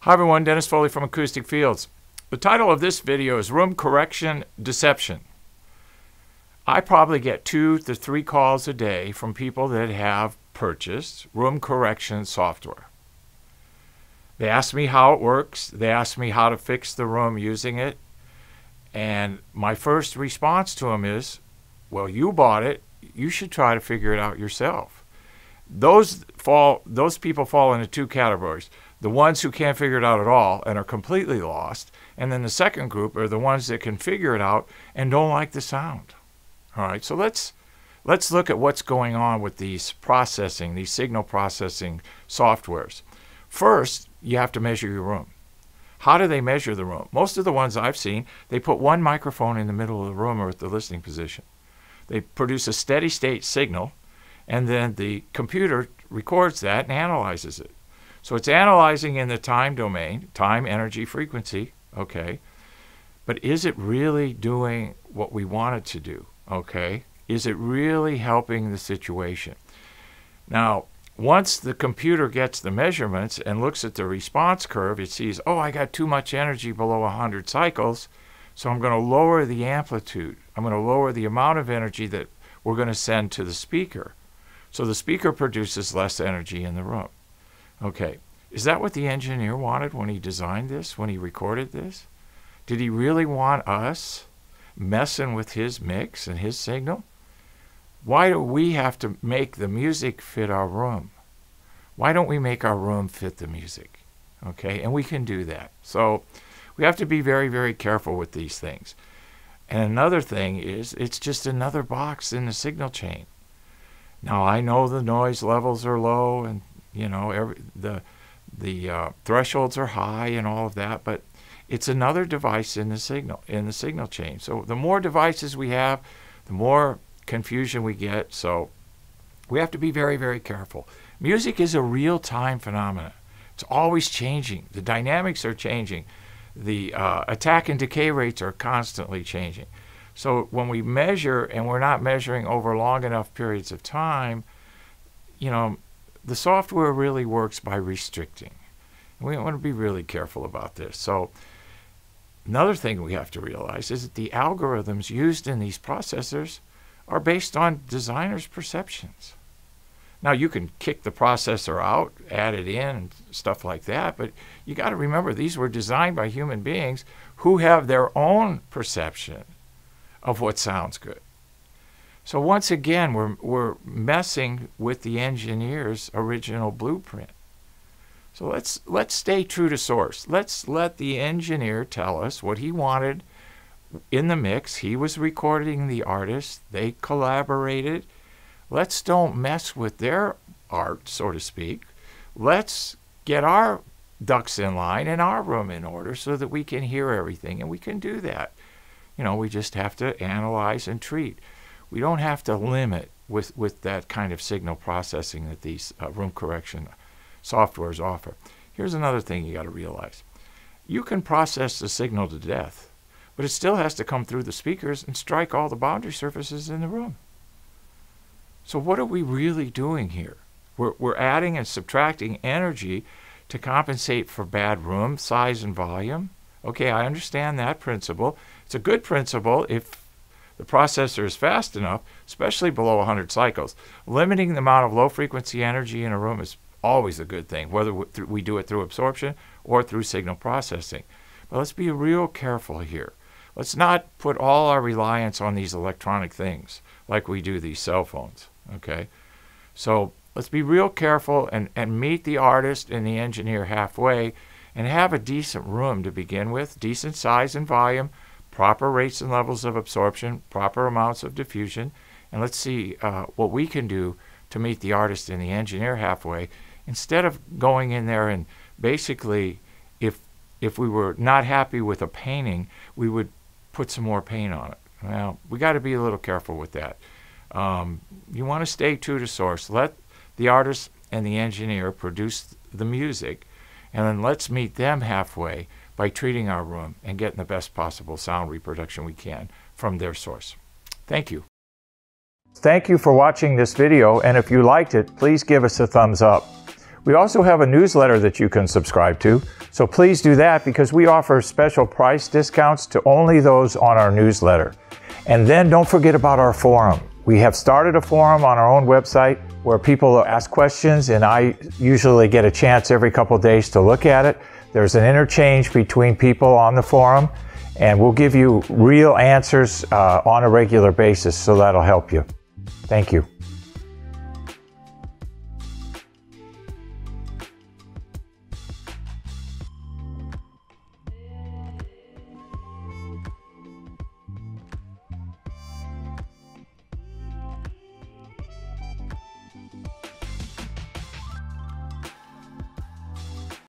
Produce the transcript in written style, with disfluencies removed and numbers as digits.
Hi everyone, Dennis Foley from Acoustic Fields. The title of this video is Room Correction Deception. I probably get 2 to 3 calls a day from people that have purchased room correction software. They ask me how it works, they ask me how to fix the room using it, and my first response to them is, well, you bought it, you should try to figure it out yourself. Those people fall into 2 categories. The ones who can't figure it out at all and are completely lost, and then the second group are the ones that can figure it out and don't like the sound. All right, so let's look at what's going on with these signal processing softwares. First, you have to measure your room. How do they measure the room? Most of the ones I've seen, they put one microphone in the middle of the room or at the listening position. They produce a steady state signal, and then the computer records that and analyzes it. So it's analyzing in the time domain, time, energy, frequency, okay? But is it really doing what we want it to do, okay? Is it really helping the situation? Now, once the computer gets the measurements and looks at the response curve, it sees, oh, I got too much energy below 100 cycles, so I'm going to lower the amplitude. I'm going to lower the amount of energy that we're going to send to the speaker. So the speaker produces less energy in the room. Okay, is that what the engineer wanted when he designed this, when he recorded this? Did he really want us messing with his mix and his signal? Why do we have to make the music fit our room? Why don't we make our room fit the music? Okay, and we can do that. So we have to be very, very careful with these things. And another thing is, it's just another box in the signal chain. Now, I know the noise levels are low and you know, the thresholds are high and all of that, but it's another device in the signal chain. So the more devices we have, the more confusion we get. So we have to be very, very careful. Music is a real-time phenomenon. It's always changing. The dynamics are changing. The attack and decay rates are constantly changing. So when we measure, and we're not measuring over long enough periods of time, you know, the software really works by restricting. We want to be really careful about this. So another thing we have to realize is that the algorithms used in these processors are based on designers' perceptions. Now, you can kick the processor out, add it in, and stuff like that, but you got to remember these were designed by human beings who have their own perception of what sounds good. So once again, we're messing with the engineer's original blueprint. So let's stay true to source. Let's let the engineer tell us what he wanted in the mix. He was recording the artist. They collaborated. Let's don't mess with their art, so to speak. Let's get our ducks in line and our room in order so that we can hear everything, and we can do that. You know, we just have to analyze and treat. We don't have to limit with that kind of signal processing that these room correction softwares offer. Here's another thing you got to realize. You can process the signal to death, but it still has to come through the speakers and strike all the boundary surfaces in the room. So what are we really doing here? We're adding and subtracting energy to compensate for bad room size and volume. Okay, I understand that principle. It's a good principle if the processor is fast enough, especially below 100 cycles. Limiting the amount of low-frequency energy in a room is always a good thing, whether we do it through absorption or through signal processing. But let's be real careful here. Let's not put all our reliance on these electronic things like we do these cell phones, okay? So let's be real careful and meet the artist and the engineer halfway and have a decent room to begin with, decent size and volume, proper rates and levels of absorption, proper amounts of diffusion, and let's see what we can do to meet the artist and the engineer halfway, instead of going in there and basically, if we were not happy with a painting, we would put some more paint on it. Well, we got to be a little careful with that. You want to stay true to source. Let the artist and the engineer produce the music, and then let's meet them halfway by treating our room and getting the best possible sound reproduction we can from their source. Thank you. Thank you for watching this video, and if you liked it, please give us a thumbs up. We also have a newsletter that you can subscribe to, so please do that because we offer special price discounts to only those on our newsletter. And then don't forget about our forum. We have started a forum on our own website where people ask questions, and I usually get a chance every couple of days to look at it. There's an interchange between people on the forum, and we'll give you real answers on a regular basis, so that'll help you. Thank you.